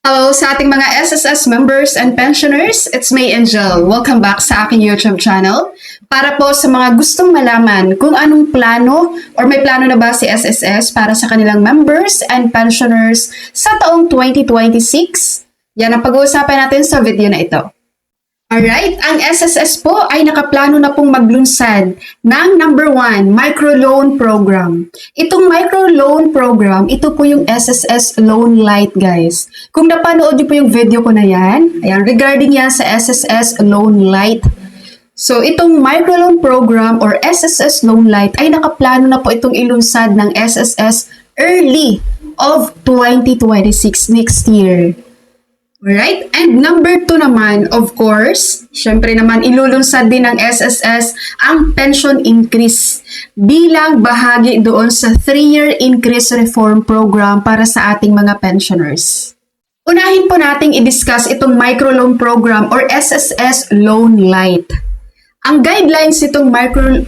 Hello sa ating mga SSS members and pensioners. It's May Angel. Welcome back sa aking YouTube channel. Para po sa mga gustong malaman kung anong plano or may plano na ba si SSS para sa kanilang members and pensioners sa taong 2026. Yan ang pag-uusapan natin sa video na ito. Alright, ang SSS po ay nakaplano na pong maglunsad ng number 1, microloan program. Itong microloan program, ito po yung SSS Loan Lite, guys. Kung napanood niyo po yung video ko na yan, ayan, regarding yan sa SSS Loan Lite. So, itong microloan program or SSS Loan Lite ay nakaplano na po itong ilunsad ng SSS early of 2026 next year. Alright? And number 2 naman, of course, syempre naman ilulunsad din ng SSS ang pension increase bilang bahagi doon sa 3-year increase reform program para sa ating mga pensioners. Unahin po nating i-discuss itong microloan program or SSS Loan Lite. Ang guidelines nitong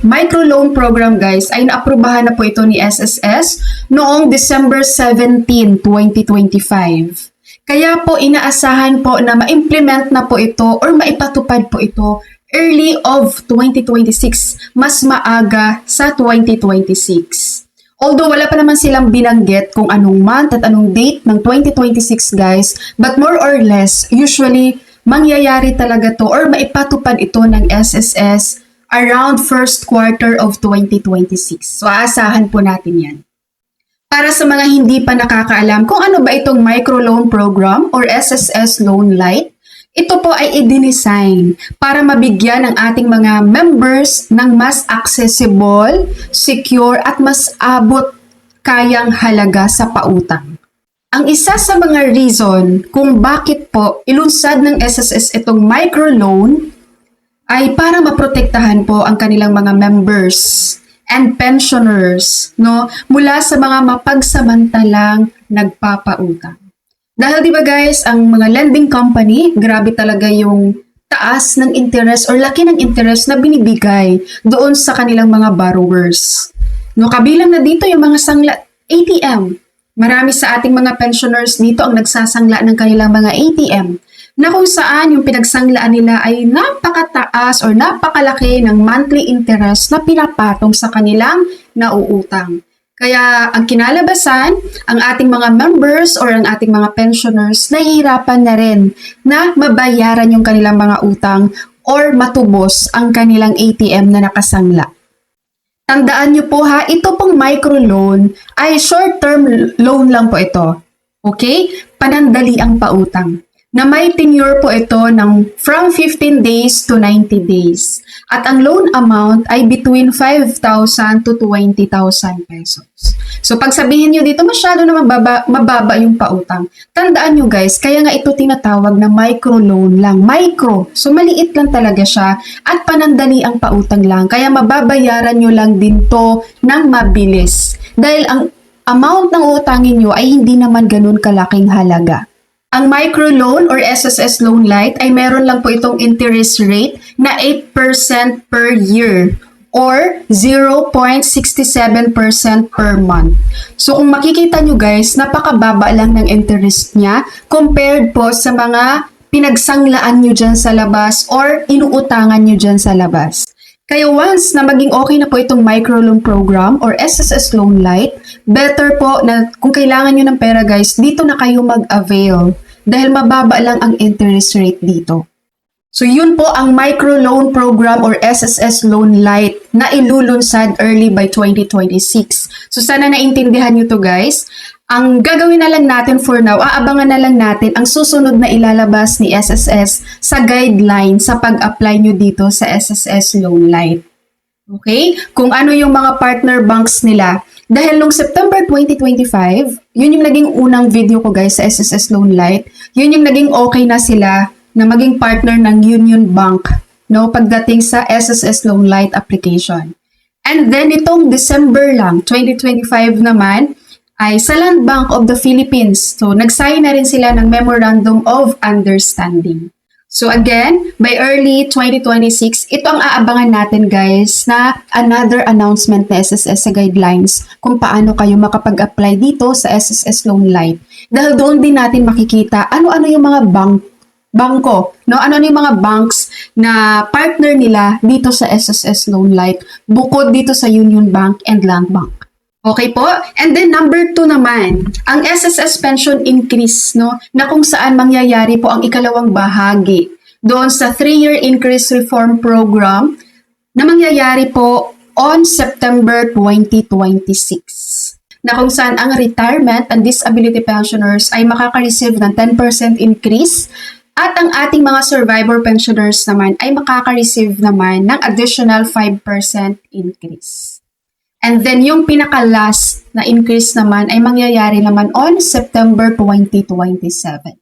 microloan program, guys, ay naaprubahan na po ito ni SSS noong December 17, 2025. Kaya po inaasahan po na ma-implement na po ito or maipatupad po ito early of 2026, mas maaga sa 2026. Although wala pa naman silang binanggit kung anong month at anong date ng 2026, guys, but more or less, usually mangyayari talaga to or maipatupad ito ng SSS around first quarter of 2026. So aasahan po natin yan. Para sa mga hindi pa nakakaalam kung ano ba itong microloan program or SSS Loan Lite, ito po ay i-design para mabigyan ng ating mga members ng mas accessible, secure at mas abot kayang halaga sa pautang. Ang isa sa mga reason kung bakit po ilunsad ng SSS itong microloan ay para maprotektahan po ang kanilang mga members and pensioners, no, mula sa mga mapagsamantalang nagpapautang. Dahil 'di ba guys, ang mga lending company, grabe talaga yung taas ng interest or laki ng interest na binibigay doon sa kanilang mga borrowers. No, kabilang na dito yung mga sangla ATM. Marami sa ating mga pensioners dito ang nagsasangla ng kanilang mga ATM na kung saan yung pinagsanglaan nila ay napakataas or napakalaki ng monthly interest na pinapatong sa kanilang nauutang. Kaya ang kinalabasan, ang ating mga members or ang ating mga pensioners, nahihirapan na rin na mabayaran yung kanilang mga utang or matubos ang kanilang ATM na nakasangla. Tandaan nyo po ha, ito pong microloan ay short-term loan lang po ito. Okay? Panandali ang pautang. Na may tenure po ito ng from 15 days to 90 days. At ang loan amount ay between 5,000 to 20,000 pesos. So pag sabihin nyo dito masyado na mababa yung pautang. Tandaan nyo guys, kaya nga ito tinatawag na microloan lang. Micro. So maliit lang talaga siya at panandali ang pautang lang. Kaya mababayaran nyo lang din to ng mabilis. Dahil ang amount ng utangin nyo ay hindi naman ganun kalaking halaga. Ang microloan or SSS Loan Lite ay meron lang po itong interest rate na 8% per year or 0.67% per month. So kung makikita nyo guys, napakababa lang ng interest niya compared po sa mga pinagsanglaan nyo dyan sa labas or inuutangan nyo dyan sa labas. Kaya once na maging okay na po itong microloan program or SSS Loan Lite, better po na kung kailangan nyo ng pera guys, dito na kayo mag-avail dahil mababa lang ang interest rate dito. So yun po ang microloan program or SSS Loan Lite na ilulunsad early by 2026. So sana naintindihan nyo to guys. Ang gagawin na lang natin for now, aabangan na lang natin ang susunod na ilalabas ni SSS sa guideline sa pag-apply nyo dito sa SSS Loan Lite. Okay? Kung ano yung mga partner banks nila. Dahil nung September 2025, yun yung naging unang video ko guys sa SSS Loan Lite. Yun yung naging okay na sila na maging partner ng Union Bank, no, pagdating sa SSS Loan Lite application. And then itong December lang, 2025 naman, ay sa Land Bank of the Philippines. So nag-sign na rin sila ng Memorandum of Understanding. So again, by early 2026, ito ang aabangan natin guys na another announcement na SSS sa guidelines kung paano kayo makapag-apply dito sa SSS Loan Lite. Dahil doon din natin makikita ano-ano yung mga bangko, no? Ano-ano yung mga banks na partner nila dito sa SSS Loan Light, bukod dito sa Union Bank and Land Bank. Okay po? And then number 2 naman, ang SSS pension increase, no? Na kung saan mangyayari po ang ikalawang bahagi doon sa 3-year increase reform program na mangyayari po on September 2026. Na kung saan ang retirement and disability pensioners ay makaka-receive ng 10% increase at ang ating mga survivor pensioners naman ay makaka-receive naman ng additional 5% increase. And then yung pinaka-last na increase naman ay mangyayari naman on September 2027.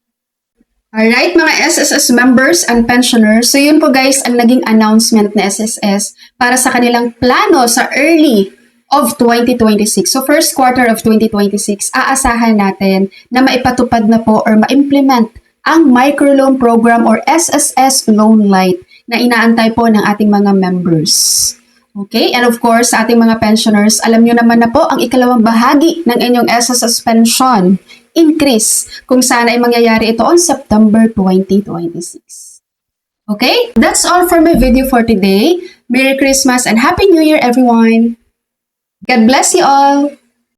Alright, mga SSS members and pensioners. So yun po guys ang naging announcement ng SSS para sa kanilang plano sa early of 2026. So first quarter of 2026, aasahan natin na maipatupad na po or ma-implement ang microloan program or SSS Loan Light na inaantay po ng ating mga members. Okay, and of course, sa ating mga pensioners, alam nyo naman na po ang ikalawang bahagi ng inyong SSS pension increase kung saan ay mangyayari ito on September 2026. Okay, that's all for my video for today. Merry Christmas and Happy New Year everyone! God bless you all!